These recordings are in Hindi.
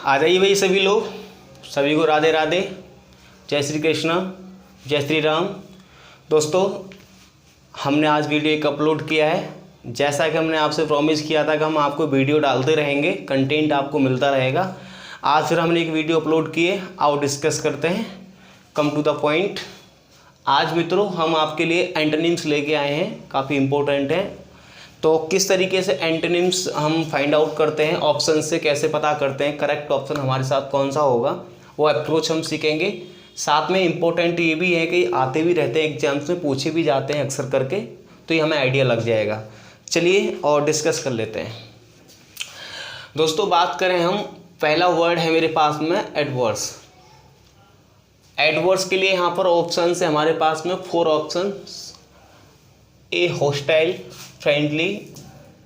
आ जाइए भाई सभी लोग, सभी को राधे राधे, जय श्री कृष्ण, जय श्री राम। दोस्तों, हमने आज वीडियो एक अपलोड किया है। जैसा कि हमने आपसे प्रॉमिस किया था कि हम आपको वीडियो डालते रहेंगे, कंटेंट आपको मिलता रहेगा। आज फिर हमने एक वीडियो अपलोड की है, आओ डिस्कस करते हैं। Come to the point. आज मित्रों हम आपके लिए एंटोनिम्स लेके आए हैं, काफ़ी इम्पोर्टेंट है। तो किस तरीके से एंटोनिम्स हम फाइंड आउट करते हैं, ऑप्शन से कैसे पता करते हैं करेक्ट ऑप्शन हमारे साथ कौन सा होगा, वो अप्रोच हम सीखेंगे। साथ में इम्पोर्टेंट ये भी है कि आते भी रहते हैं एग्जाम्स में, पूछे भी जाते हैं अक्सर करके, तो ये हमें आइडिया लग जाएगा। चलिए और डिस्कस कर लेते हैं। दोस्तों बात करें हम, पहला वर्ड है मेरे पास में एडवर्स। एडवर्स के लिए यहाँ पर ऑप्शन है हमारे पास में 4 option. A hostile, friendly,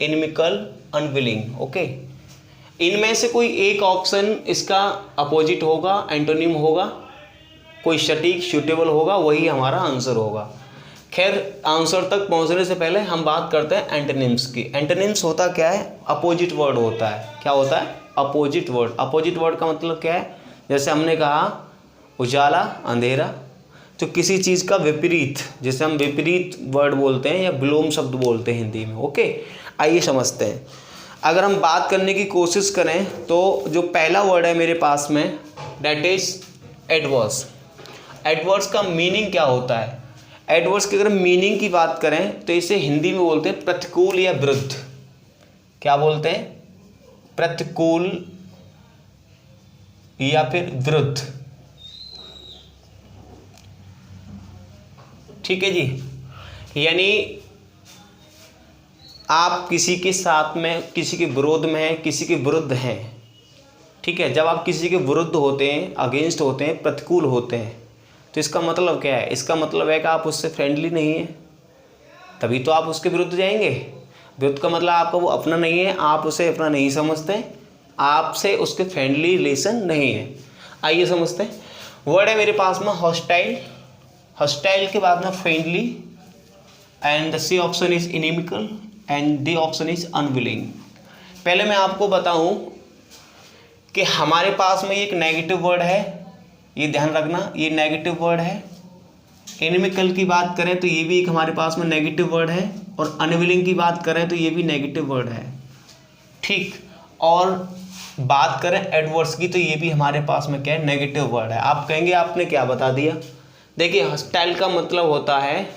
inimical, unwilling. Okay, इनमें से कोई एक ऑप्शन इसका अपोजिट होगा, एंटोनिम होगा, कोई सटीक सूटेबल होगा, वही हमारा आंसर होगा। खैर, आंसर तक पहुंचने से पहले हम बात करते हैं एंटोनिम्स की। एंटोनिम्स होता क्या है? अपोजिट वर्ड होता है। क्या होता है? Opposite word. अपोजिट वर्ड का मतलब क्या है? जैसे हमने कहा उजाला, अंधेरा, तो किसी चीज़ का विपरीत, जैसे हम विपरीत वर्ड बोलते हैं या विलोम शब्द बोलते हैं हिंदी में। ओके, आइए समझते हैं। अगर हम बात करने की कोशिश करें तो जो पहला वर्ड है मेरे पास में, दैट इज एडवर्स। एडवर्स का मीनिंग क्या होता है? एडवर्स की अगर मीनिंग की बात करें तो इसे हिंदी में बोलते हैं प्रतिकूल या विरुद्ध। क्या बोलते हैं? प्रतिकूल या फिर विरुद्ध। ठीक है जी, यानी आप किसी के साथ में, किसी के विरोध में हैं, किसी के विरुद्ध हैं। ठीक है, जब आप किसी के विरुद्ध होते हैं, अगेंस्ट होते हैं, प्रतिकूल होते हैं, तो इसका मतलब क्या है? इसका मतलब है कि आप उससे फ्रेंडली नहीं हैं, तभी तो आप उसके विरुद्ध जाएंगे। विरुद्ध का मतलब आपका वो अपना नहीं है, आप उसे अपना नहीं समझते, आपसे उसके फ्रेंडली रिलेशन नहीं है। आइए समझते हैं। वर्ड है मेरे पास में हॉस्टाइल। हॉस्टाइल के बाद में friendly, and the C option is inimical, and D option is unwilling. पहले मैं आपको बताऊं कि हमारे पास में एक नेगेटिव वर्ड है, ये ध्यान रखना, ये नेगेटिव वर्ड है। इनिमिकल की बात करें तो ये भी एक हमारे पास में नेगेटिव वर्ड है, और अनविलिंग की बात करें तो ये भी नेगेटिव वर्ड है। ठीक, और बात करें एडवर्स की तो ये भी हमारे पास में क्या है? नेगेटिव वर्ड है। आप कहेंगे आपने क्या बता दिया? देखिए, हॉस्टाइल का मतलब होता है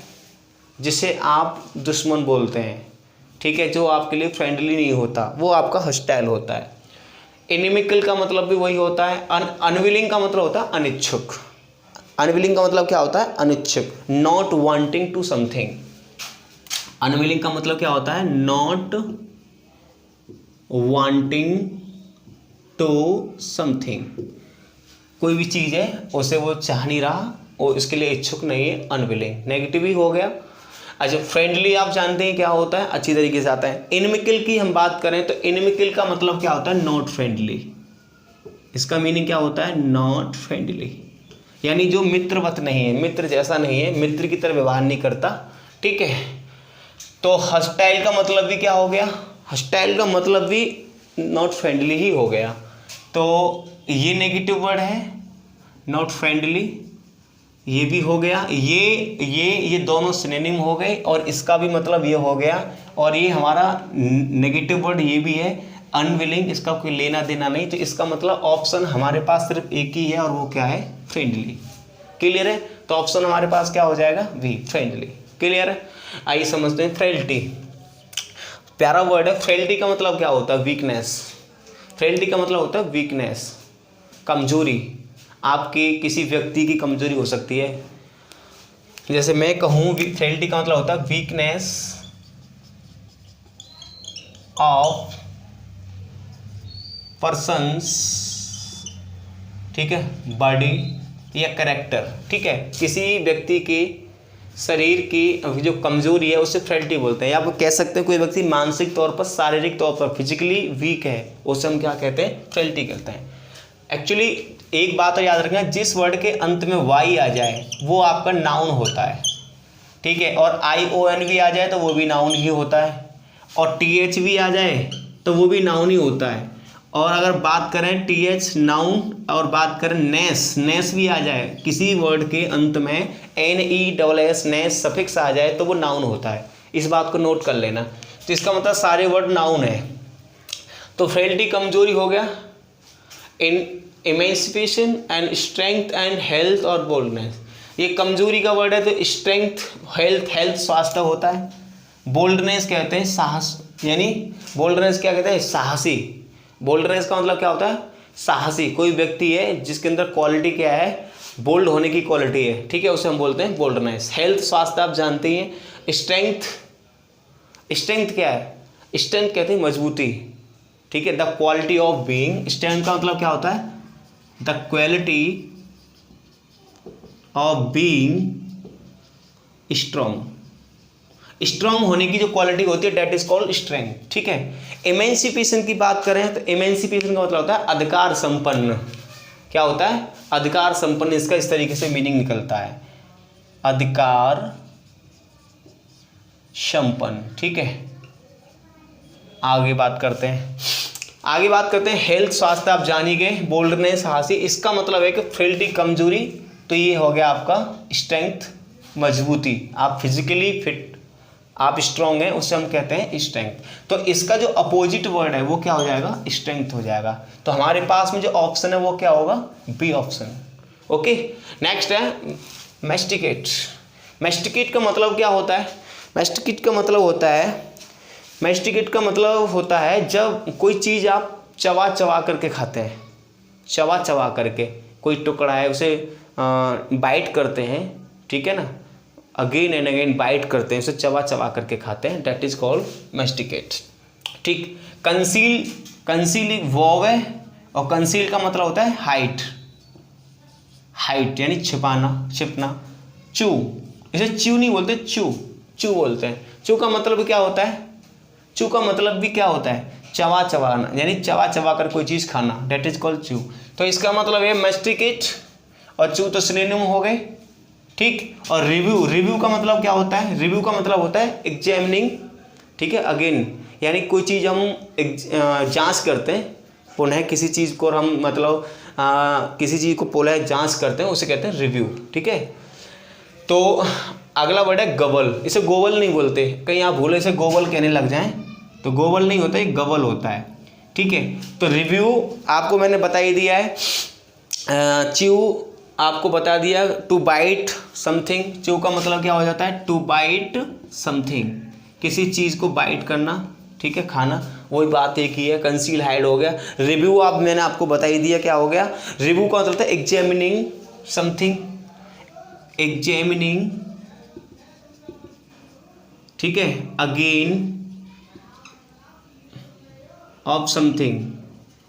जिसे आप दुश्मन बोलते हैं। ठीक है, जो आपके लिए फ्रेंडली नहीं होता, वो आपका हॉस्टाइल होता है। इनिमिकल का मतलब भी वही होता है। अनविलिंग का मतलब होता है अनिच्छुक। अनविलिंग का मतलब क्या होता है? अनिच्छुक, not wanting to something. Unwilling का मतलब क्या होता है? Not wanting to something. कोई भी चीज़ है उसे वो चाह नहीं रहा, और इसके लिए इच्छुक नहीं है, अनविलिंग। नेगेटिव ही हो गया। अच्छा, फ्रेंडली आप जानते हैं क्या होता है, अच्छी तरीके से आता है। इनमिकल की हम बात करें तो इनमिकल का मतलब क्या होता है? Not friendly. इसका मीनिंग क्या होता है? नॉट फ्रेंडली, यानी जो मित्रवत नहीं है, मित्र जैसा नहीं है, मित्र की तरह व्यवहार नहीं करता। ठीक है, तो हॉस्टाइल का मतलब भी क्या हो गया? हॉस्टाइल का मतलब भी नॉट फ्रेंडली ही हो गया। तो ये नेगेटिव वर्ड है, नॉट फ्रेंडली, ये भी हो गया। ये दोनों सिनोनिम हो गए, और इसका भी मतलब ये हो गया। और ये हमारा नेगेटिव वर्ड ये भी है, अनविलिंग, इसका कोई लेना देना नहीं। तो इसका मतलब ऑप्शन हमारे पास सिर्फ एक ही है, और वो क्या है? फ्रेंडली। क्लियर है? तो ऑप्शन हमारे पास क्या हो जाएगा? B, friendly. क्लियर है? आइए समझते हैं फ्रेंडली। प्यारा वर्ड है। फ्रेंडली का मतलब क्या होता है? वीकनेस। फ्रेंडली का मतलब होता है वीकनेस, कमजोरी। आपकी किसी व्यक्ति की कमजोरी हो सकती है। जैसे मैं कहूँ, फ्रेंडली का मतलब होता है वीकनेस ऑफ पर्सन्स, ठीक है, बॉडी या कैरेक्टर। ठीक है, किसी व्यक्ति के शरीर की जो कमजोरी है उसे फ्रेंडली बोलते हैं। या आप कह सकते हैं कोई व्यक्ति मानसिक तौर पर, शारीरिक तौर पर फिजिकली वीक है, उसे हम क्या कहते हैं? फ्रेंडली कहते हैं। एक्चुअली एक बात याद रखना, जिस वर्ड के अंत में वाई आ जाए वो आपका नाउन होता है। ठीक है, और ION भी आ जाए तो वो भी नाउन ही होता है, और TH भी आ जाए तो वो भी नाउन ही होता है, और अगर बात करें टीएच नाउन और बात करें नेस, नेस भी आ जाए किसी वर्ड के अंत में NESS नेस सफिक्स आ जाए तो वो नाउन होता है। इस बात को नोट कर लेना। तो इसका मतलब सारे वर्ड नाउन है। तो फ्रेलिटी कमजोरी हो गया, in emancipation and strength and health और बोल्डनेस, ये कमजोरी का वर्ड है। तो स्ट्रेंथ, हेल्थ स्वास्थ्य होता है। बोल्डनेस कहते हैं साहस, यानी बोल्डनेस क्या कहते हैं, साहसी। बोल्डनेस का मतलब क्या होता है, साहसी। कोई व्यक्ति है जिसके अंदर क्वालिटी क्या है, बोल्ड होने की क्वालिटी है, ठीक है, उसे हम बोलते हैं बोल्डनेस। हेल्थ स्वास्थ्य आप जानते ही हैं। स्ट्रेंथ, स्ट्रेंथ क्या है, स्ट्रेंथ कहते हैं मजबूती, ठीक है। The quality of being, strength का मतलब क्या होता है, the quality of being strong, strong होने की जो क्वालिटी होती है डेट इज कॉल्ड स्ट्रेंथ, ठीक है। इमेंसिपेशन की बात करें तो इमेंसिपेशन का मतलब होता है अधिकार संपन्न। क्या होता है, अधिकार संपन्न। इसका इस तरीके से मीनिंग निकलता है, अधिकार संपन्न, ठीक है। आगे बात करते हैं, आगे बात करते हैं हेल्थ स्वास्थ्य आप जान ही गए। बोल्डनेस हासी, इसका मतलब है कि फ्रेलिटी कमजोरी, तो ये हो गया आपका स्ट्रेंथ मजबूती। आप फिजिकली फिट, आप स्ट्रॉन्ग हैं, उससे हम कहते हैं स्ट्रेंथ। तो इसका जो अपोजिट वर्ड है वो क्या हो जाएगा, स्ट्रेंथ हो जाएगा। तो हमारे पास में जो ऑप्शन है वो क्या होगा, बी ऑप्शन। ओके, नेक्स्ट है मैस्टिकेट। मैस्टिकेट का मतलब क्या होता है, मैस्टिकेट का मतलब होता है, मैस्टिकेट का मतलब होता है जब कोई चीज़ आप चबा चबा करके खाते हैं, चबा चबा करके कोई टुकड़ा है उसे बाइट करते हैं, ठीक है ना, अगेन एंड अगेन बाइट करते हैं, उसे चबा चबा करके खाते हैं, डेट इज कॉल्ड मैस्टिकेट, ठीक। कंसील, कंसील एक वर्ब है और कंसील का मतलब होता है हाइट, हाइट यानी छिपाना, छिपना। चू, इसे च्यू नहीं बोलते, चू, चू बोलते हैं। चू का मतलब क्या होता है, चू का मतलब भी क्या होता है, चबा चबाना, यानी चबा चबा कर कोई चीज़ खाना, डेट इज कॉल्ड चू। तो इसका मतलब है मैस्टिकेट और चू तो सिनोनिम हो गए, ठीक। और रिव्यू, रिव्यू का मतलब क्या होता है, रिव्यू का मतलब होता है एग्जामिनिंग, ठीक है, अगेन, यानी कोई चीज़ हम जांच करते हैं पुनः किसी चीज़ को, हम मतलब किसी चीज़ को पुनः जांच करते हैं, उसे कहते हैं रिव्यू, ठीक है। तो अगला वर्ड है गबल। इसे गोबल नहीं बोलते, कहीं आप भूले इसे गोबल कहने लग जाएं तो गोबल नहीं होता, ये गबल होता है, ठीक है। तो रिव्यू आपको मैंने बता ही दिया है, च्यू आपको बता दिया, टू बाइट समथिंग, च्यू का मतलब क्या हो जाता है, टू बाइट समथिंग, किसी चीज़ को बाइट करना, ठीक है, खाना, वही बात एक ही है। कंसील हाइड हो गया। रिव्यू आप मैंने आपको बता ही दिया क्या हो गया, रिव्यू का मतलब है एग्जामिनिंग समथिंग, एग्जामिनिंग, ठीक है, अगेन ऑफ समथिंग,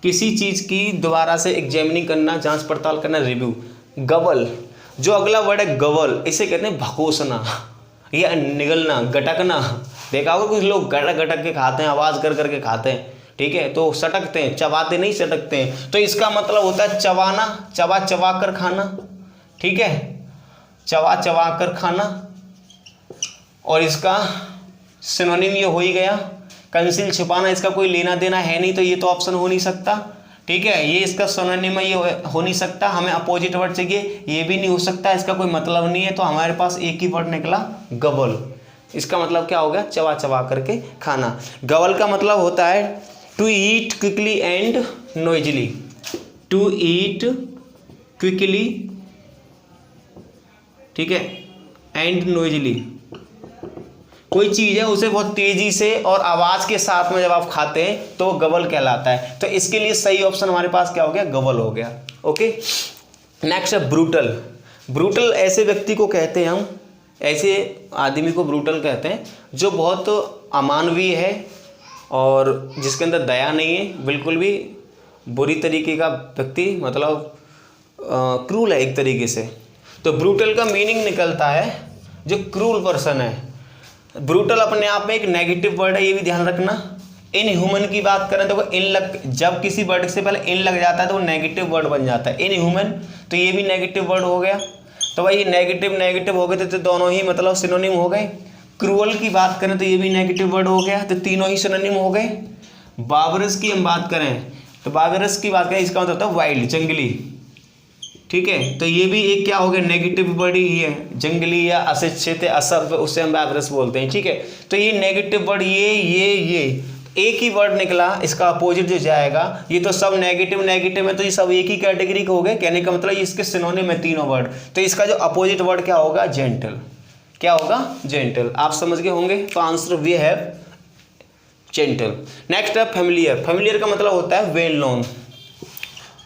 किसी चीज़ की दोबारा से एग्जामिनिंग करना, जांच पड़ताल करना, रिव्यू। गबल, जो अगला वर्ड है गबल, इसे कहते हैं भकोसना या निगलना, गटकना। देखा होगा कुछ लोग गटक गटक के खाते हैं, आवाज़ कर करके खाते हैं, ठीक है, तो सटकते हैं, चबाते नहीं सटकते हैं। तो इसका मतलब होता है चबाना, चबा चबा कर खाना, ठीक है, चबा चबा कर खाना। और इसका सिनोनिम ये हो ही गया, कंसील छिपाना, इसका कोई लेना देना है नहीं, तो ये तो ऑप्शन हो नहीं सकता, ठीक है। ये इसका सिनोनिम है, ये हो नहीं सकता। हमें अपोजिट वर्ड चाहिए, ये भी नहीं हो सकता, इसका कोई मतलब नहीं है। तो हमारे पास एक ही वर्ड निकला, गबल। इसका मतलब क्या हो गया, चबा चबा करके खाना। गबल का मतलब होता है to eat quickly and noisily, to eat quickly, ठीक है, एंड नॉइजली, कोई चीज़ है उसे बहुत तेज़ी से और आवाज़ के साथ में जब आप खाते हैं तो गबल कहलाता है। तो इसके लिए सही ऑप्शन हमारे पास क्या हो गया, गबल हो गया। ओके, नेक्स्ट है ब्रूटल। ब्रूटल ऐसे व्यक्ति को कहते हैं हम, ऐसे आदमी को ब्रूटल कहते हैं जो बहुत अमानवीय है और जिसके अंदर दया नहीं है, बिल्कुल भी बुरी तरीके का व्यक्ति, मतलब क्रूल है एक तरीके से। तो ब्रूटल का मीनिंग निकलता है जो क्रूल पर्सन है। ब्रूटल अपने आप में एक नेगेटिव वर्ड है, ये भी ध्यान रखना। इन ह्यूमन की बात करें तो इन लग, जब किसी वर्ड से पहले इन लग जाता है तो वो नेगेटिव वर्ड बन जाता है, इन ह्यूमन, तो ये भी नेगेटिव वर्ड हो गया। तो भाई नेगेटिव नेगेटिव हो गए तो दोनों ही मतलब सिनोनिम हो गए। क्रूअल की बात करें तो ये भी नेगेटिव वर्ड हो गया, तो तीनों ही सिनोनिम हो गए। बार्बरस की हम बात करें तो बारबेरस की बात करें इसका मतलब होता है वाइल्ड, जंगली। ठीक है, तो ये भी एक क्या हो गया, नेगेटिव वर्ड ही है, जंगली या अशिक्षित असभ्य, उससे हम बारबेरस बोलते हैं। ठीक है, तो ये नेगेटिव वर्ड ये एक ही वर्ड निकला, इसका अपोजिट जो जाएगा, ये तो सब नेगेटिव नेगेटिव है, तो ये सब एक ही कैटेगरी के हो गए। कहने का मतलब इसके सिनोनिम है तीनों वर्ड। तो इसका जो अपोजिट वर्ड क्या होगा, जेंटल। क्या होगा, जेंटल। आप समझ गए होंगे, तो आंसर वी है जेंटल। नेक्स्ट है फेमिलियर। फेमिलियर का मतलब होता है वेल नोन।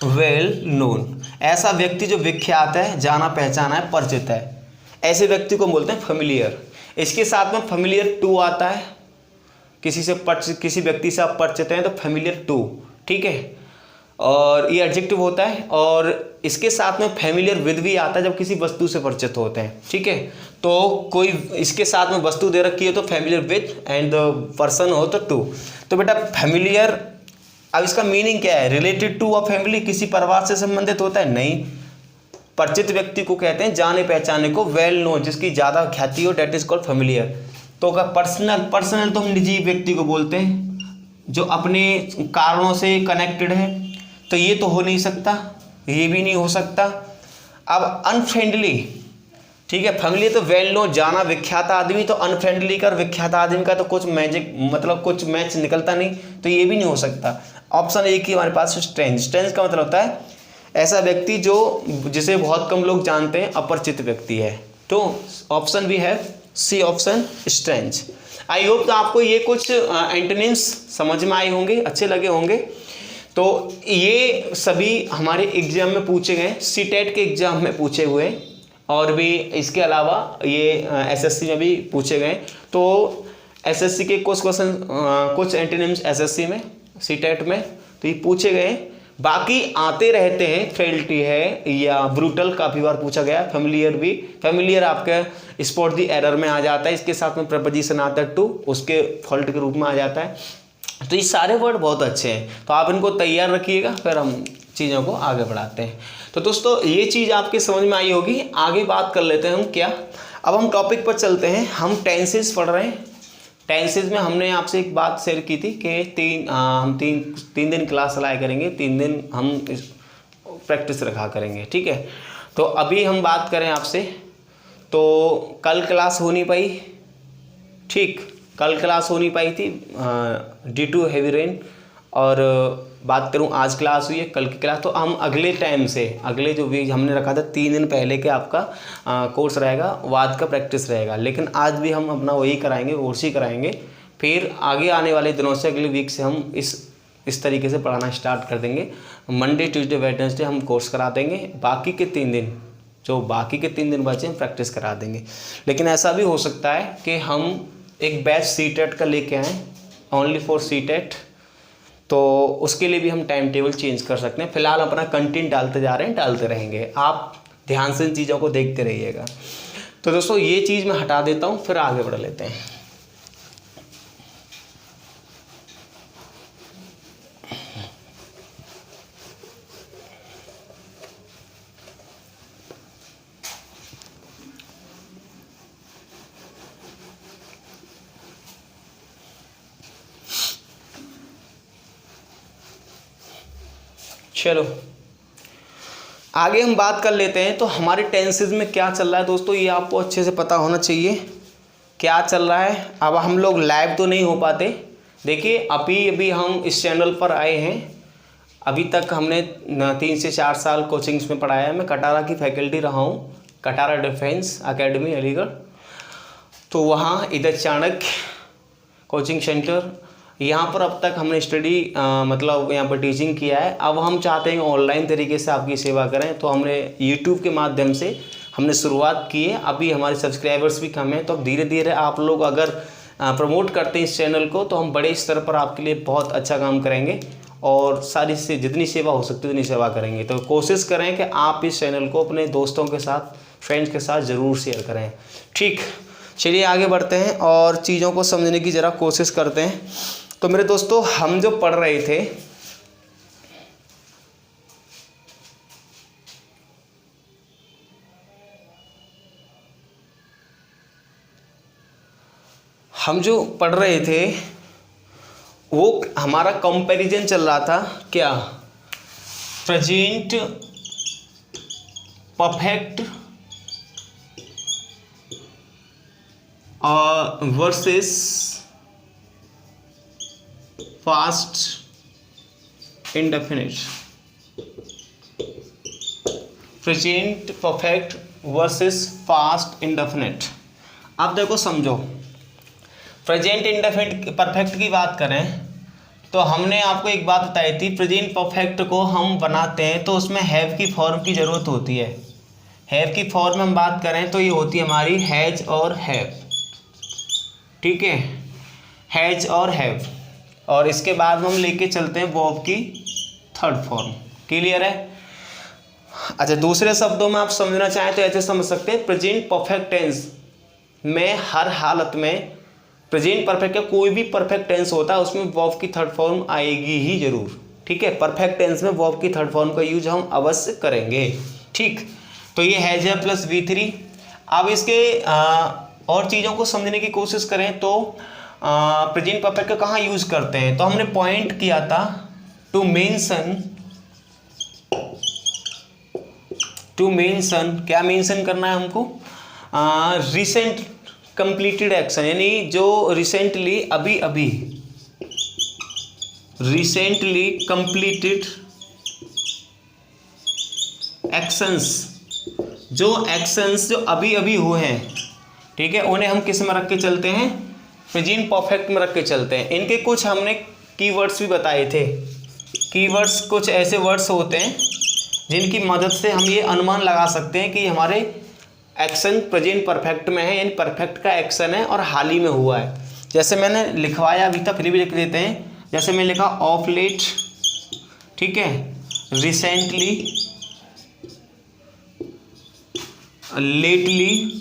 वेल नोन, ऐसा व्यक्ति जो विख्यात है, जाना पहचाना है, परिचित है, ऐसे व्यक्ति को बोलते हैं फेमिलियर। इसके साथ में फेमिलियर टू आता है, किसी व्यक्ति से आप परिचित हैं तो फेमिलियर टू। ठीक है, और ये एडजेक्टिव होता है। और इसके साथ में फेमिलियर विद भी आता है जब किसी वस्तु से परिचित होते हैं। ठीक है, तो कोई इसके साथ में वस्तु दे रखी है तो फेमिलियर विद, एंड पर्सन हो तो टू। तो बेटा फेमिलियर, अब इसका मीनिंग क्या है, रिलेटेड टू अ फैमिली, किसी परिवार से संबंधित होता है, नहीं। परिचित व्यक्ति को कहते हैं, जाने पहचाने को, वेल नोन, जिसकी ज़्यादा ख्याति हो, डेट इज कॉल्ड फेमिलियर। तो का पर्सनल तो हम निजी व्यक्ति को बोलते हैं, जो अपने कारणों से कनेक्टेड है, तो ये तो हो नहीं सकता, ये भी नहीं हो सकता। अब अनफ्रेंडली, ठीक है, फैमिली तो वेल नो, जाना विख्यात आदमी, तो अनफ्रेंडली का विख्यात आदमी का तो कुछ मैजिक, मतलब कुछ मैच निकलता नहीं, तो ये भी नहीं हो सकता। ऑप्शन एक ही हमारे पास, स्ट्रेंज। स्ट्रेंज का मतलब होता है ऐसा व्यक्ति जो जिसे बहुत कम लोग जानते हैं, अपरिचित व्यक्ति है। तो ऑप्शन भी है सी, ऑप्शन स्ट्रेंज। आई होप तो आपको ये कुछ एंटोनिम्स समझ में आए होंगे, अच्छे लगे होंगे। तो ये सभी हमारे एग्जाम में पूछे गए, सीटेट के एग्जाम में पूछे हुए, और भी इसके अलावा ये एसएससी में भी पूछे गए। तो एसएससी के कुछ क्वेश्चन, कुछ एंटोनिम्स एसएससी में, सीटेट में तो ये पूछे गए, बाकी आते रहते हैं। फेल्टी है या ब्रूटल काफ़ी बार पूछा गया। फेमिलियर भी, फेमिलियर आपका स्पॉट दी एरर में आ जाता है, इसके साथ में प्रपोजिशन आता है टू, उसके फॉल्ट के रूप में आ जाता है। तो ये सारे वर्ड बहुत अच्छे हैं, तो आप इनको तैयार रखिएगा, फिर हम चीज़ों को आगे बढ़ाते हैं। तो दोस्तों ये चीज़ आपके समझ में आई होगी। आगे बात कर लेते हैं हम क्या, अब हम टॉपिक पर चलते हैं। हम टेंसेस पढ़ रहे हैं। टेंसेस में हमने आपसे एक बात शेयर की थी कि हम तीन दिन क्लास चलाया करेंगे, 3 दिन हम प्रैक्टिस रखा करेंगे। ठीक है, तो अभी हम बात करें आपसे, तो कल क्लास हो नहीं पाई। ठीक, कल क्लास हो नहीं पाई थी ड्यू टू हैवी रेन, और बात करूं आज क्लास हुई है, कल की क्लास। तो हम अगले टाइम से, अगले जो वीक हमने रखा था 3 दिन पहले के आपका कोर्स रहेगा, वाद का प्रैक्टिस रहेगा, लेकिन आज भी हम अपना वही कराएंगे, कोर्स ही कराएंगे। फिर आगे आने वाले दिनों से, अगले वीक से हम इस तरीके से पढ़ाना स्टार्ट कर देंगे। मंडे ट्यूसडे वेडनेसडे हम कोर्स करा देंगे, बाकी के 3 दिन, जो बाकी के 3 दिन बचे हम प्रैक्टिस करा देंगे। लेकिन ऐसा भी हो सकता है कि हम एक बैच सीटेट का लेके आएँ, ओनली फॉर सीटेट, तो उसके लिए भी हम टाइम टेबल चेंज कर सकते हैं। फिलहाल अपना कंटेंट डालते जा रहे हैं, डालते रहेंगे, आप ध्यान से इन चीज़ों को देखते रहिएगा। तो दोस्तों ये चीज़ मैं हटा देता हूँ, फिर आगे बढ़ लेते हैं। चलो आगे हम बात कर लेते हैं। तो हमारे टेंसेज में क्या चल रहा है दोस्तों, ये आपको अच्छे से पता होना चाहिए क्या चल रहा है। अब हम लोग लाइव तो नहीं हो पाते, देखिए अभी हम इस चैनल पर आए हैं। अभी तक हमने 3 से 4 साल कोचिंग्स में पढ़ाया है। मैं कटारा की फैकल्टी रहा हूँ, कटारा डिफेंस एकेडमी अलीगढ़। तो वहाँ इधर चाणक्य कोचिंग सेंटर, यहाँ पर अब तक हमने स्टडी मतलब यहाँ पर टीचिंग किया है। अब हम चाहते हैं ऑनलाइन तरीके से आपकी सेवा करें, तो हमने यूट्यूब के माध्यम से हमने शुरुआत की है। अभी हमारे सब्सक्राइबर्स भी कम हैं, तो अब धीरे धीरे आप लोग अगर प्रमोट करते हैं इस चैनल को, तो हम बड़े स्तर पर आपके लिए बहुत अच्छा काम करेंगे और सारी से जितनी सेवा हो सकती है उतनी सेवा करेंगे। तो कोशिश करें कि आप इस चैनल को अपने दोस्तों के साथ, फ्रेंड्स के साथ ज़रूर शेयर करें। ठीक, चलिए आगे बढ़ते हैं और चीज़ों को समझने की ज़रा कोशिश करते हैं। तो मेरे दोस्तों हम जो पढ़ रहे थे, वो हमारा कंपैरिजन चल रहा था क्या, present perfect versus fast indefinite, present perfect versus fast indefinite. अब देखो समझो, प्रेजेंट इंडेफिनिट परफेक्ट की बात करें तो हमने आपको एक बात बताई थी, प्रेजेंट परफेक्ट को हम बनाते हैं तो उसमें हैव की फॉर्म की ज़रूरत होती है। हैव की फॉर्म हम बात करें तो ये होती है हमारी हैज और हैव, ठीक है, हैज और हैव। और इसके बाद हम लेके चलते हैं वर्ब की थर्ड फॉर्म। क्लियर है? अच्छा, दूसरे शब्दों में आप समझना चाहें तो ऐसे समझ सकते हैं, प्रेजेंट परफेक्ट टेंस में हर हालत में, प्रेजेंट परफेक्ट का कोई भी परफेक्ट टेंस होता है उसमें वर्ब की थर्ड फॉर्म आएगी ही जरूर, ठीक है। परफेक्ट टेंस में वर्ब की थर्ड फॉर्म का यूज हम अवश्य करेंगे, ठीक। तो ये हैज है प्लस V3। अब इसके और चीज़ों को समझने की कोशिश करें तो प्रेजेंट परफेक्ट का कहाँ यूज करते हैं, तो हमने पॉइंट किया था टू मेंशन, क्या मेंशन करना है हमको, रिसेंट कंप्लीटेड एक्शन, यानी जो रिसेंटली अभी अभी रिसेंटली कंप्लीटेड एक्शंस, जो एक्शंस जो अभी अभी हुए हैं, ठीक है, उन्हें हम किस में रख के चलते हैं, प्रेजेंट परफेक्ट में रख के चलते हैं। इनके कुछ हमने कीवर्ड्स भी बताए थे। कीवर्ड्स कुछ ऐसे वर्ड्स होते हैं जिनकी मदद से हम ये अनुमान लगा सकते हैं कि हमारे एक्शन प्रेजेंट परफेक्ट में है, यानी परफेक्ट का एक्शन है और हाल ही में हुआ है। जैसे मैंने लिखवाया अभी तक, फिर भी लिख देते हैं। जैसे मैंने लिखा ऑफ लेट, ठीक है, रिसेंटली, लेटली,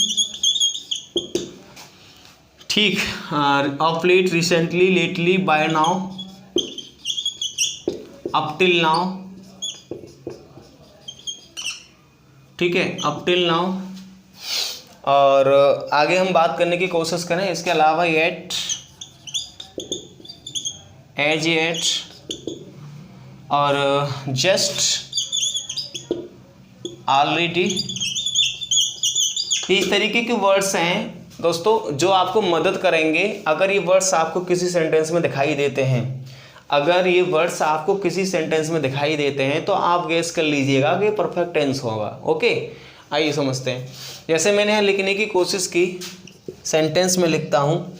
ठीक, of late, recently, lately, by now, up till now, ठीक है, अप टिल नाउ। और आगे हम बात करने की कोशिश करें इसके अलावा येट, एज येट और जस्ट, ऑलरेडी, इस तरीके के वर्ड्स हैं दोस्तों जो आपको मदद करेंगे। अगर ये वर्ड्स आपको किसी सेंटेंस में दिखाई देते हैं, अगर ये वर्ड्स आपको किसी सेंटेंस में दिखाई देते हैं तो आप गेस कर लीजिएगा कि परफेक्ट टेंस होगा। ओके, आइए समझते हैं। जैसे मैंने यहाँ लिखने की कोशिश की, सेंटेंस में लिखता हूँ,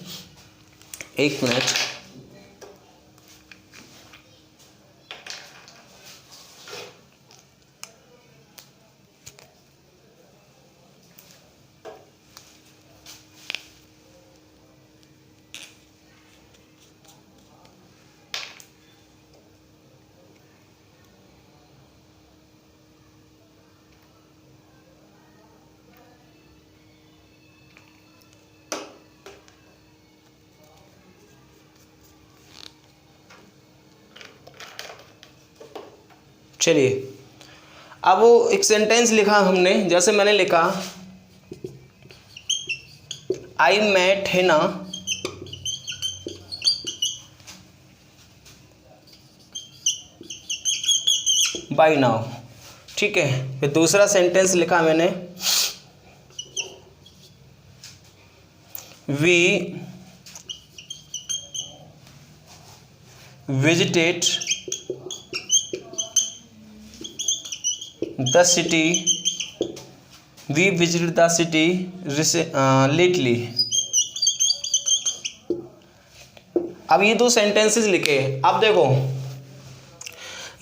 एक मिनट, चलिए अब वो एक सेंटेंस लिखा हमने। जैसे मैंने लिखा I met Hina by now, ठीक है। फिर दूसरा सेंटेंस लिखा मैंने, we visited the city, we visited the city lately. अब ये दो सेंटेंसेस लिखे। अब देखो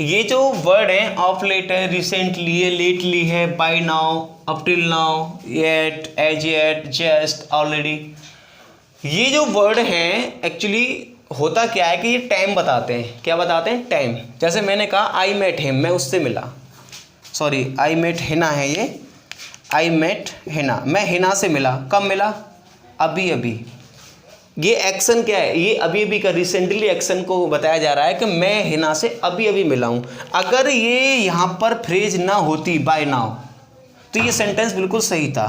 ये जो वर्ड है, ऑफ लेट है, रिसेंटली है, लेटली है, by now, up till now, yet, as yet, just, already, ये जो वर्ड हैं एक्चुअली होता क्या है कि ये टाइम बताते हैं। क्या बताते हैं? टाइम। जैसे मैंने कहा आई मेट हिम, मैं उससे मिला, सॉरी आई मेट हिना है ये, आई मेट हिना, मैं हिना से मिला। कब मिला? अभी अभी। ये एक्शन क्या है? ये अभी अभी का रिसेंटली एक्शन को बताया जा रहा है कि मैं हिना से अभी अभी मिला हूँ। अगर ये यहाँ पर फ्रेज ना होती बाय नाउ तो ये सेंटेंस बिल्कुल सही था।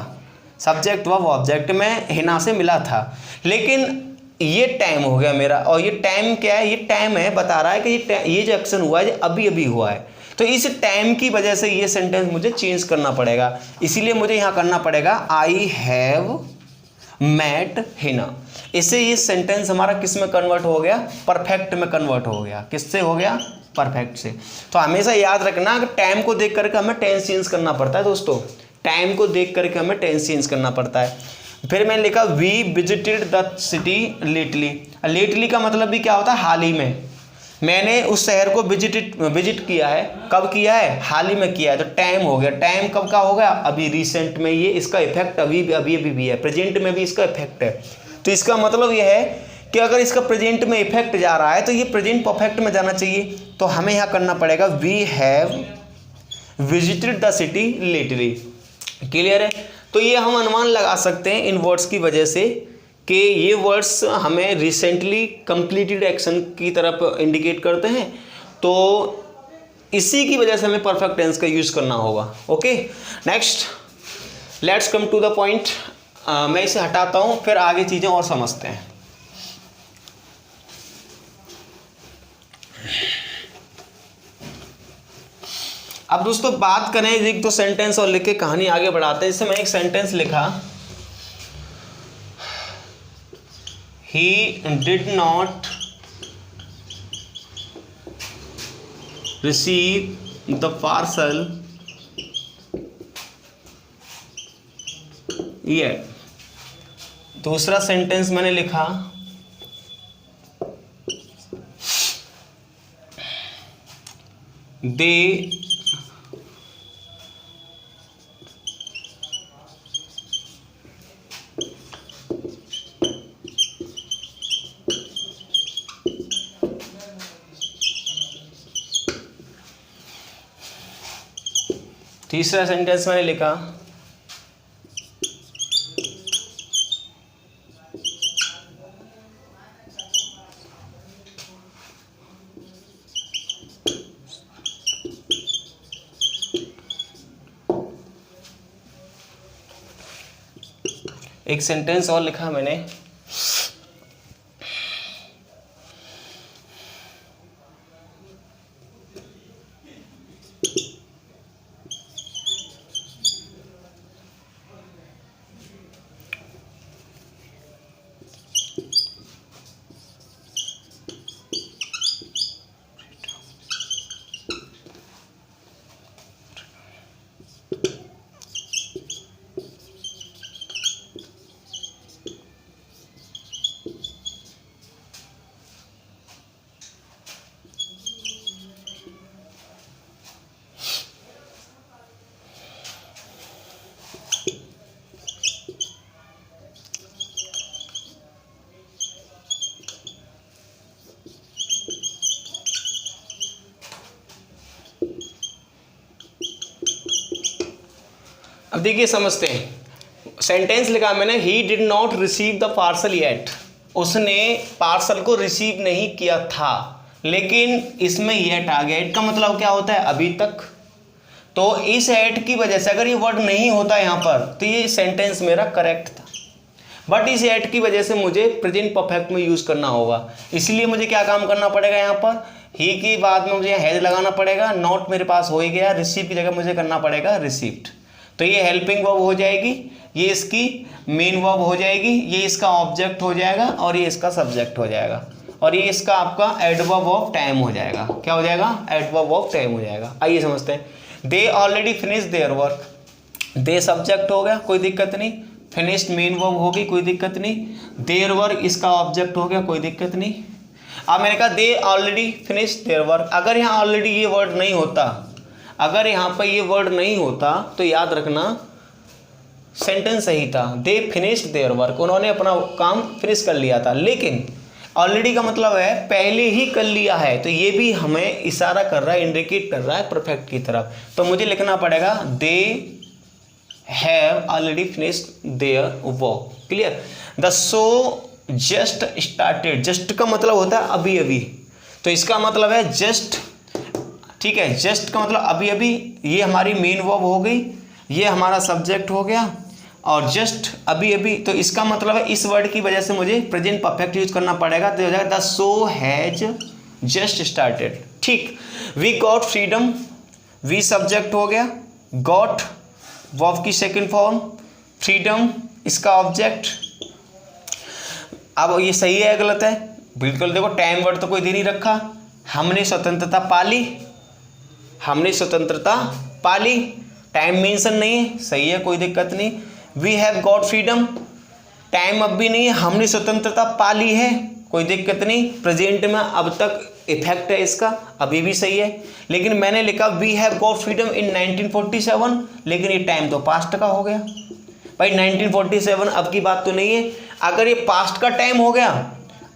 सब्जेक्ट वर्ब ऑब्जेक्ट, मैं हिना से मिला था। लेकिन ये टाइम हो गया मेरा, और ये टाइम क्या है, ये टाइम है, बता रहा है कि ये जो एक्शन हुआ है ये अभी अभी हुआ है। तो इस टाइम की वजह से ये सेंटेंस मुझे चेंज करना पड़ेगा, इसीलिए मुझे यहाँ करना पड़ेगा आई हैव मेट हिना। इससे ये सेंटेंस हमारा किस में कन्वर्ट हो गया, परफेक्ट में कन्वर्ट हो गया। किससे हो गया, परफेक्ट से। तो हमेशा याद रखना कि टाइम को देख करके हमें टेंस चेंज करना पड़ता है दोस्तों, टाइम को देख करके हमें टेंस चेंज करना पड़ता है। फिर मैंने लिखा we visited the city lately. Lately का मतलब भी क्या होता है, हाल ही में। मैंने उस शहर को विजिट किया है, कब किया है, हाल ही में किया है। तो टाइम हो गया, टाइम कब का हो गया, अभी रिसेंट में। ये इसका इफेक्ट अभी अभी भी है, प्रेजेंट में भी इसका इफेक्ट है। तो इसका मतलब ये है कि अगर इसका प्रेजेंट में इफेक्ट जा रहा है तो ये प्रेजेंट परफेक्ट में जाना चाहिए। तो हमें यहाँ करना पड़ेगा we have visited the city lately. Clear है। तो ये हम अनुमान लगा सकते हैं इन वर्ड्स की वजह से कि ये वर्ड्स हमें रिसेंटली कंप्लीटेड एक्शन की तरफ इंडिकेट करते हैं। तो इसी की वजह से हमें परफेक्ट टेंस का यूज़ करना होगा। Okay, next let's come to the point. मैं इसे हटाता हूँ, फिर आगे चीज़ें और समझते हैं। अब दोस्तों बात करें, एक दो सेंटेंस और लिख के कहानी आगे बढ़ाते हैं। जैसे मैं एक सेंटेंस लिखा, he did not receive the parcel yet. दूसरा सेंटेंस मैंने लिखा, दे तीसरा सेंटेंस मैंने लिखा, एक सेंटेंस और लिखा मैंने, अब देखिए समझते हैं। सेंटेंस लिखा मैंने, he did not receive the parcel yet. उसने पार्सल को रिसीव नहीं किया था, लेकिन इसमें येट आ गया। येट का मतलब क्या होता है, अभी तक। तो इस येट की वजह से अगर ये वर्ड नहीं होता यहाँ पर तो ये सेंटेंस मेरा करेक्ट था, बट इस येट की वजह से मुझे प्रेजेंट परफेक्ट में यूज़ करना होगा। इसलिए मुझे क्या काम करना पड़ेगा, यहाँ पर ही की बाद में मुझे हैज लगाना पड़ेगा। नॉट मेरे पास हो ही गया, रिसीव की जगह मुझे करना पड़ेगा रिसीव्ड। तो ये हेल्पिंग वर्ब हो जाएगी, ये इसकी मेन वर्ब हो जाएगी, ये इसका ऑब्जेक्ट हो जाएगा और ये इसका सब्जेक्ट हो जाएगा, और ये इसका आपका एडवर्ब ऑफ टाइम हो जाएगा। क्या हो जाएगा, एडवर्ब ऑफ टाइम हो जाएगा। आइए समझते हैं। They already finish their work. They subject हो गया, कोई दिक्कत नहीं। फिनिश्ड मेन वर्ब होगी, कोई दिक्कत नहीं। देयर वर्क इसका ऑब्जेक्ट हो गया, कोई दिक्कत नहीं। अब मैंने कहा they already finish their work. अगर यहाँ ऑलरेडी ये वर्ड नहीं होता, अगर यहाँ पर ये वर्ड नहीं होता तो याद रखना सेंटेंस सही था। दे फिनिश्ड देयर वर्क, उन्होंने अपना काम फिनिश कर लिया था। लेकिन ऑलरेडी का मतलब है पहले ही कर लिया है, तो ये भी हमें इशारा कर रहा है, इंडिकेट कर रहा है परफेक्ट की तरफ। तो मुझे लिखना पड़ेगा they have already finished their work. Clear. The show just started. Just का मतलब होता है अभी अभी, तो इसका मतलब है जस्ट। ठीक है, जस्ट का मतलब अभी अभी। ये हमारी मेन वर्ब हो गई, ये हमारा सब्जेक्ट हो गया, और जस्ट अभी अभी, तो इसका मतलब है इस वर्ड की वजह से मुझे प्रेजेंट परफेक्ट यूज करना पड़ेगा, तो हो जाएगा the show has just started. ठीक, we got freedom, we subject हो गया, गॉट वर्ब की सेकंड फॉर्म, फ्रीडम इसका ऑब्जेक्ट। अब ये सही है गलत है? बिल्कुल, देखो टाइम वर्ड तो कोई दे नहीं रखा, हमने स्वतंत्रता पाली, हमने स्वतंत्रता पाली, टाइम मेंशन नहीं है, सही है कोई दिक्कत नहीं। We have got freedom, time अब भी नहीं है, हमने स्वतंत्रता पाली है, कोई दिक्कत नहीं, प्रेजेंट में अब तक इफेक्ट है इसका, अभी भी सही है। लेकिन मैंने लिखा we have got freedom in 1947, लेकिन ये टाइम तो पास्ट का हो गया भाई, 1947 अब की बात तो नहीं है। अगर ये पास्ट का टाइम हो गया,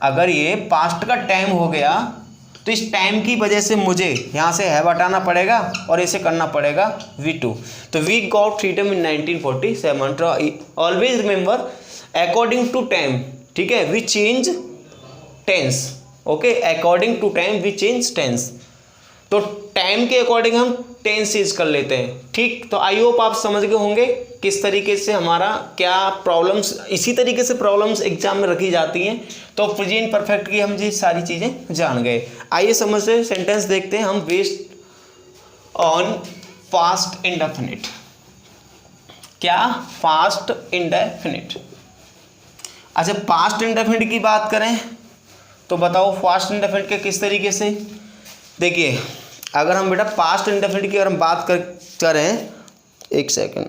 अगर ये पास्ट का टाइम हो गया तो इस टाइम की वजह से मुझे यहाँ से हैव हटाना पड़ेगा और इसे करना पड़ेगा V2। तो we got freedom in 1947। Always remember according to time, ठीक है, we change tense, okay, according to time we change tense, तो टाइम के अकॉर्डिंग हम टेंस यूज कर लेते हैं। ठीक, तो आई होप आप समझ गए होंगे किस तरीके से हमारा क्या प्रॉब्लम्स, इसी तरीके से प्रॉब्लम्स एग्जाम में रखी जाती हैं। तो प्रेजेंट परफेक्ट की हम ये सारी चीज़ें जान गए। आइए समझते सेंटेंस देखते हैं हम, बेस्ड ऑन पास्ट इंडेफिनिट। क्या? Past indefinite. अच्छा, पास्ट इंडेफिनिट की बात करें तो बताओ पास्ट इंडेफिनिट के किस तरीके से। देखिए, अगर हम बेटा पास्ट इंडेफिनिट की अगर हम बात करें, एक सेकंड,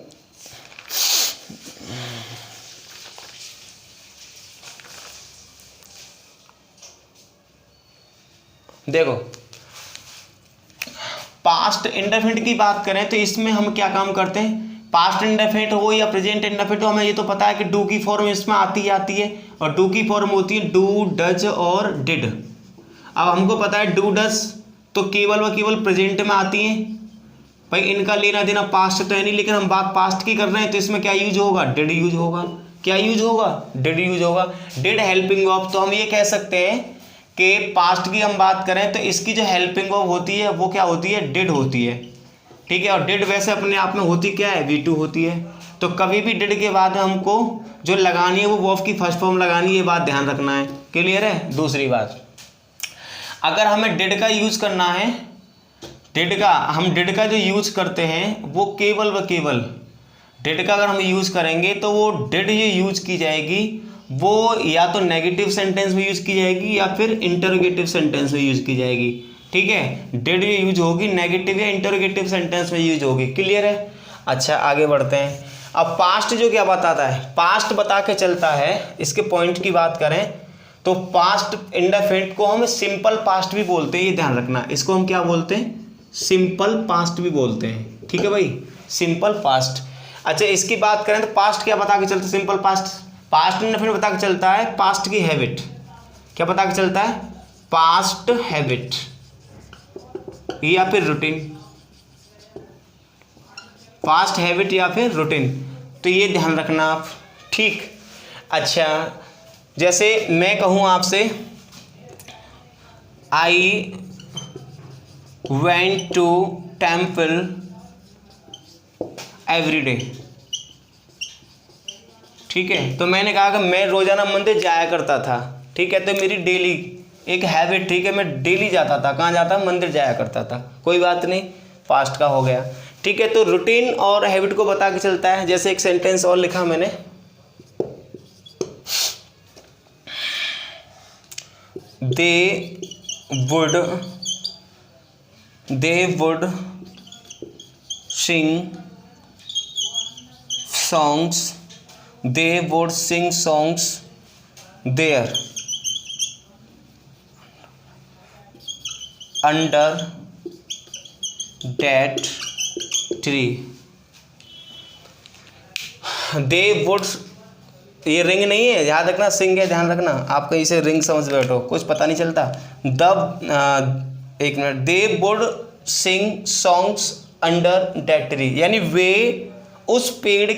देखो पास्ट इंडेफिनिट की बात करें तो इसमें हम क्या काम करते हैं, पास्ट इंडेफिनिट हो या प्रेजेंट इंडेफिनिट हो, हमें ये तो पता है कि डू की फॉर्म इसमें आती है, और डू की फॉर्म होती है डू, डज और डिड। अब हमको पता है डू डज तो केवल व केवल प्रेजेंट में आती हैं भाई, इनका लेना देना पास्ट तो है नहीं, लेकिन हम बात पास्ट की कर रहे हैं तो इसमें क्या यूज होगा, डिड यूज होगा। क्या यूज होगा? डिड यूज होगा। डिड हेल्पिंग ऑफ, तो हम ये कह सकते हैं कि पास्ट की हम बात करें तो इसकी जो हेल्पिंग ऑफ होती है वो क्या होती है, डिड होती है। ठीक है, और डिड वैसे अपने आप में होती क्या है, V2 होती है। तो कभी भी डिड के बाद हमको जो लगानी है वो वर्ब की फर्स्ट फॉर्म लगानी है, ये बात ध्यान रखना है। क्लियर है? दूसरी बात, अगर हमें डिड का यूज करना है, हम डिड का जो यूज करते हैं वो केवल व केवल डिड का अगर हम यूज करेंगे तो वो डिड ये यूज की जाएगी, वो या तो नेगेटिव सेंटेंस में यूज की जाएगी या फिर इंटरोगेटिव सेंटेंस में यूज की जाएगी। ठीक है, डिड ये यूज होगी नेगेटिव या इंटरोगेटिव सेंटेंस में यूज होगी। क्लियर है? अच्छा, आगे बढ़ते हैं। अब पास्ट जो क्या बताता है, पास्ट बता के चलता है, इसके पॉइंट की बात करें तो पास्ट इंडेफिनिट को हम सिंपल पास्ट भी बोलते हैं, ये ध्यान रखना। इसको हम क्या बोलते हैं, सिंपल पास्ट भी बोलते हैं। ठीक है भाई, सिंपल पास्ट। अच्छा, इसकी बात करें तो पास्ट क्या बता के चलता है, सिंपल पास्ट, पास्ट इंडेफिनिट बता के चलता है पास्ट की हैबिट। क्या बता के चलता है, पास्ट हैबिट या फिर रूटीन, पास्ट हैबिट या फिर रूटीन, तो ये ध्यान रखना आप। ठीक, अच्छा, जैसे मैं कहूँ आपसे I went to temple every day. ठीक है, तो मैंने कहा कि मैं रोजाना मंदिर जाया करता था। ठीक है, तो मेरी डेली एक हैबिट, ठीक है, मैं डेली जाता था, कहाँ जाता, मंदिर जाया करता था। कोई बात नहीं, पास्ट का हो गया। ठीक है, तो रूटीन और हैबिट को बता के चलता है। जैसे एक सेंटेंस और लिखा मैंने, they would sing songs, they would sing songs there under that tree। they would, ये रिंग नहीं है, याद रखना, सिंग है, ध्यान रखना। आप कहीं से रिंग समझ बैठो, कुछ पता नहीं चलता। एक minute, they would sing songs under that tree, यानी वे उस पेड़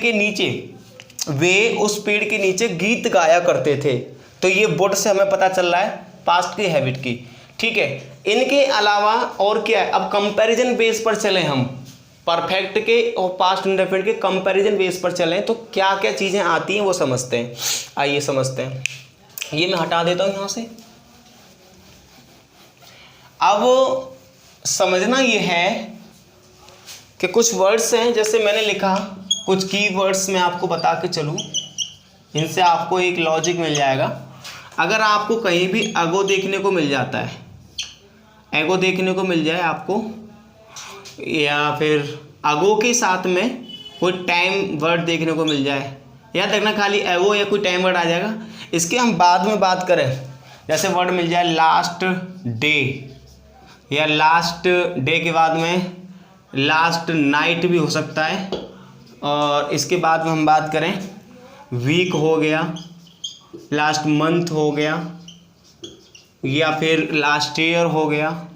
के नीचे गीत गाया करते थे। तो ये वुड से हमें पता चल रहा है पास्ट की हैबिट की। ठीक है, इनके अलावा और क्या है, अब कंपैरिजन बेस पर चले हम, परफेक्ट के और पास्ट इंडेफिनिट के कंपैरिजन बेस पर चलें तो क्या क्या चीज़ें आती हैं वो समझते हैं। आइए समझते हैं। ये मैं हटा देता हूँ यहाँ से। अब समझना ये है कि कुछ वर्ड्स हैं, जैसे मैंने लिखा कुछ की वर्ड्स मैं आपको बता के चलूँ, इनसे आपको एक लॉजिक मिल जाएगा। अगर आपको कहीं भी अगो देखने को मिल जाता है, एगो देखने को मिल जाए आपको, या फिर अगो के साथ में कोई टाइम वर्ड देखने को मिल जाए, याद रखना खाली एगो या कोई टाइम वर्ड आ जाएगा। इसके हम बाद में बात करें, जैसे वर्ड मिल जाए लास्ट डे, या लास्ट डे के बाद में लास्ट नाइट भी हो सकता है, और इसके बाद में हम बात करें वीक हो गया, लास्ट मंथ हो गया, या फिर लास्ट ईयर हो गया,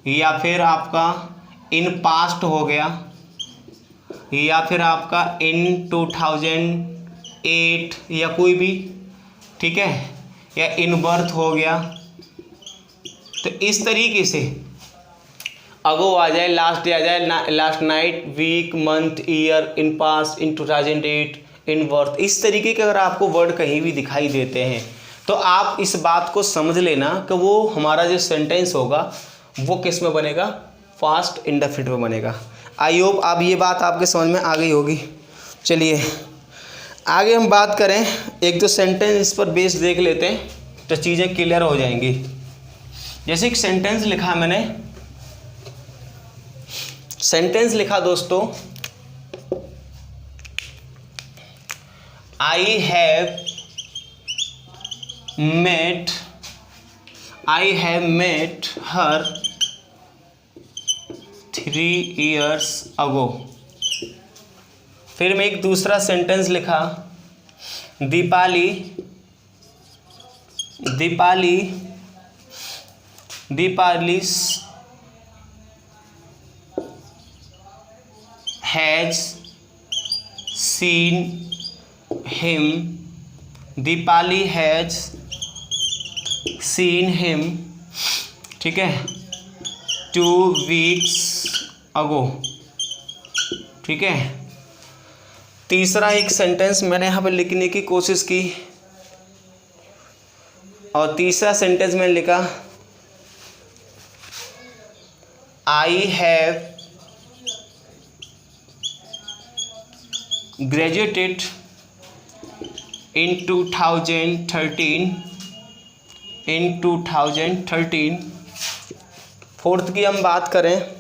या फिर आपका इन पास्ट हो गया, या फिर आपका इन 2008 या कोई भी, ठीक है, या इन बर्थ हो गया। तो इस तरीके से अगो आ जाए, लास्ट डे आ जाए, last night, week, month, year, in past, in 2008, in birth, इस तरीके के अगर आपको वर्ड कहीं भी दिखाई देते हैं तो आप इस बात को समझ लेना कि वो हमारा जो सेंटेंस होगा वो किस में बनेगा, फास्ट इंडेफिनिट में बनेगा। आई होप अब ये बात आपके समझ में आ गई होगी। चलिए आगे हम बात करें, एक दो सेंटेंस इस पर बेस देख लेते हैं तो चीज़ें क्लियर हो जाएंगी। जैसे एक सेंटेंस लिखा मैंने, सेंटेंस लिखा दोस्तों, I have met her 3 years ago। फिर मैं एक दूसरा सेंटेंस लिखा, दीपाली हैज सीन हिम, ठीक है, 2 weeks ago, ठीक है। तीसरा एक सेंटेंस मैंने यहाँ पर लिखने की कोशिश की, और तीसरा सेंटेंस मैंने लिखा, I have graduated in 2013। Fourth की हम बात करें,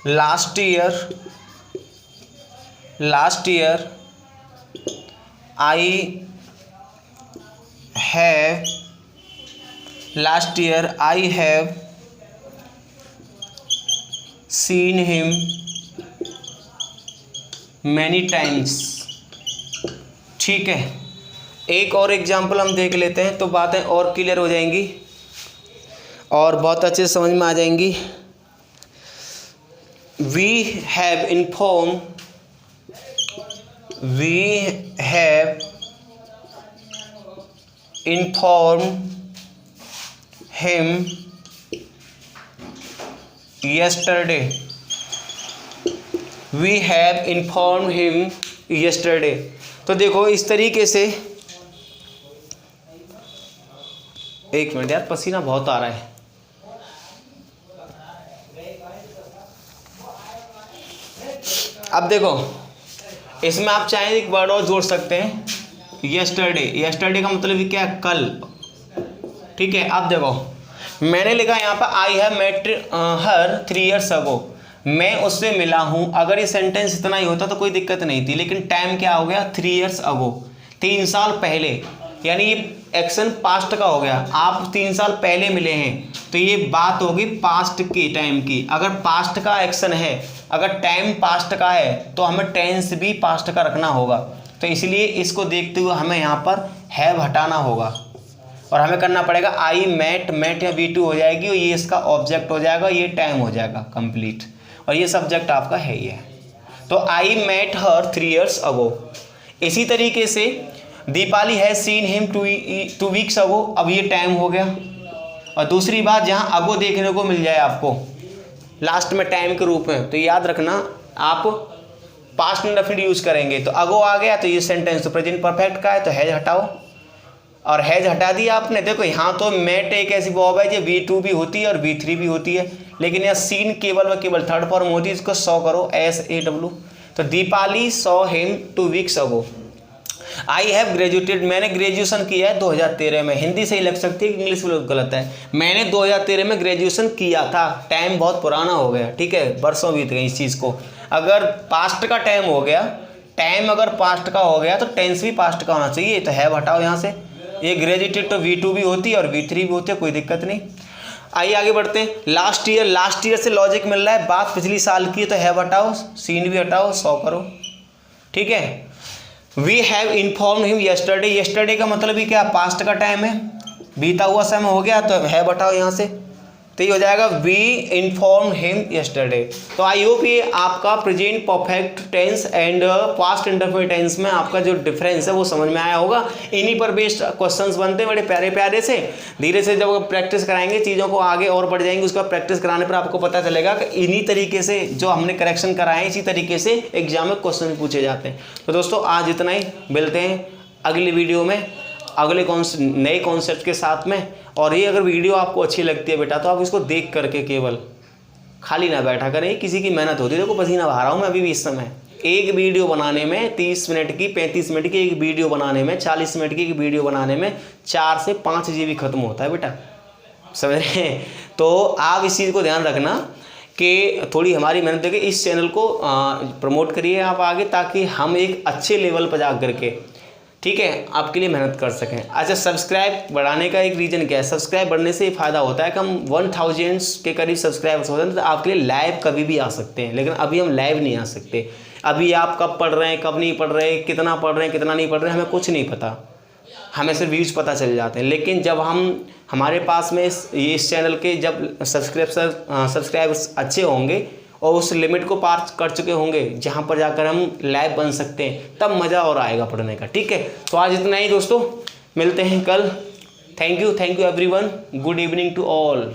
last year I have seen him many times, ठीक है। एक और एग्जाम्पल हम देख लेते हैं तो बातें और क्लियर हो जाएंगी और बहुत अच्छे से समझ में आ जाएंगी। We have inform him yesterday। We have inform him yesterday। तो देखो इस तरीके से, एक मिनट यार, पसीना बहुत आ रहा है। अब देखो इसमें आप चाहें एक वर्ड और जोड़ सकते हैं, यस्टरडे का मतलब क्या है, कल, ठीक है। अब देखो मैंने लिखा यहाँ पर I have met her 3 years ago, मैं उससे मिला हूँ। अगर ये सेंटेंस इतना ही होता तो कोई दिक्कत नहीं थी, लेकिन टाइम क्या हो गया, 3 years ago, 3 साल पहले, यानी ये एक्शन पास्ट का हो गया। आप 3 साल पहले मिले हैं तो ये बात होगी पास्ट की, टाइम की। अगर पास्ट का एक्शन है, अगर टाइम पास्ट का है तो हमें टेंस भी पास्ट का रखना होगा। तो इसलिए इसको देखते हुए हमें यहाँ पर हैव हटाना होगा और हमें करना पड़ेगा आई मेट या V2 हो जाएगी और ये इसका ऑब्जेक्ट हो जाएगा, ये टाइम हो जाएगा कंप्लीट, और ये सब्जेक्ट आपका है ये। तो I met her 3 years ago। इसी तरीके से Deepali has seen him 2 weeks ago, अब ये टाइम हो गया। और दूसरी बात, जहाँ अगो देखने को मिल जाए आपको लास्ट में टाइम के रूप में, तो याद रखना आप पास्ट इंडेफिनिट यूज करेंगे। तो अगो आ गया तो ये सेंटेंस तो प्रेजेंट परफेक्ट का है, तो हैज हटाओ, और हैज हटा दिया आपने। देखो यहाँ तो मेट एक ऐसी वर्ब है जो V2 भी होती है और V3 भी होती है, लेकिन यहाँ सीन केवल व केवल थर्ड फॉर्म होती है। इसको सॉ करो, SAW। तो Deepali saw him 2 weeks ago. I have graduated, मैंने ग्रेजुएशन किया है 2013 में। हिंदी सही लग सकती है, इंग्लिश में गलत है। मैंने 2013 में ग्रेजुएशन किया था, टाइम बहुत पुराना हो गया, ठीक है, वर्षों बीत गए इस चीज़ को। अगर पास्ट का टाइम हो गया, टाइम अगर पास्ट का हो गया तो टेंस भी पास्ट का होना चाहिए। तो हैव हटाओ यहाँ से, ये ग्रेजुएटेड तो V2 भी होती है और V3 भी होती है, कोई दिक्कत नहीं। आइए आगे बढ़ते हैं। लास्ट ईयर, लास्ट ईयर से लॉजिक मिल रहा है, बात पिछली साल की है, तो हैव हटाओ, सीन भी हटाओ, सॉ करो, ठीक है। We have inform him yesterday, yesterday का मतलब ही क्या, पास्ट का टाइम है, बीता हुआ समय हो गया, तो हैव हटाओ यहाँ से, तो ये हो जाएगा वी इन्फॉर्म हिम यस्टरडे। तो आई होप ये आपका present perfect tense and past indefinite tense में आपका जो डिफरेंस है वो समझ में आया होगा। इन्हीं पर बेस्ड क्वेश्चंस बनते हैं बड़े प्यारे प्यारे से। धीरे से जब प्रैक्टिस कराएंगे चीज़ों को आगे और बढ़ जाएंगे, उसका प्रैक्टिस कराने पर आपको पता चलेगा कि इन्हीं तरीके से जो हमने करेक्शन कराए हैं इसी तरीके से एग्जाम में क्वेश्चन पूछे जाते हैं। तो दोस्तों आज इतना ही, मिलते हैं अगली वीडियो में अगले नए कॉन्सेप्ट के साथ में। और ये अगर वीडियो आपको अच्छी लगती है बेटा, तो आप इसको देख करके केवल खाली ना बैठा करें, किसी की मेहनत होती है। देखो पसीना बहा रहा हूँ मैं अभी भी इस समय, एक वीडियो बनाने में 30 मिनट की, 35 मिनट की एक वीडियो बनाने में, 40 मिनट की एक वीडियो बनाने में 4 से 5 GB खत्म होता है बेटा, समझ रहे हैं। तो आप इस चीज़ को ध्यान रखना कि थोड़ी हमारी मेहनत देके इस चैनल को प्रमोट करिए आप आगे, ताकि हम एक अच्छे लेवल पर जा करके, ठीक है, आपके लिए मेहनत कर सकें। अच्छा, सब्सक्राइब बढ़ाने का एक रीज़न क्या है, सब्सक्राइब बढ़ने से फ़ायदा होता है कि हम 1000 के करीब सब्सक्राइबर्स हो जाते हैं, तो आपके लिए लाइव कभी भी आ सकते हैं। लेकिन अभी हम लाइव नहीं आ सकते, अभी आप कब पढ़ रहे हैं कब नहीं पढ़ रहे, कितना पढ़ रहे हैं कितना नहीं पढ़ रहे हैं, हमें कुछ नहीं पता, हमें सिर्फ व्यूज़ पता चल जाते हैं। लेकिन जब हमारे पास में इस चैनल के जब सब्सक्राइबर्स अच्छे होंगे और उस लिमिट को पार कर चुके होंगे जहाँ पर जाकर हम लाइव बन सकते हैं, तब मज़ा और आएगा पढ़ने का, ठीक है। तो आज इतना ही दोस्तों, मिलते हैं कल। Thank you everyone, good evening to all.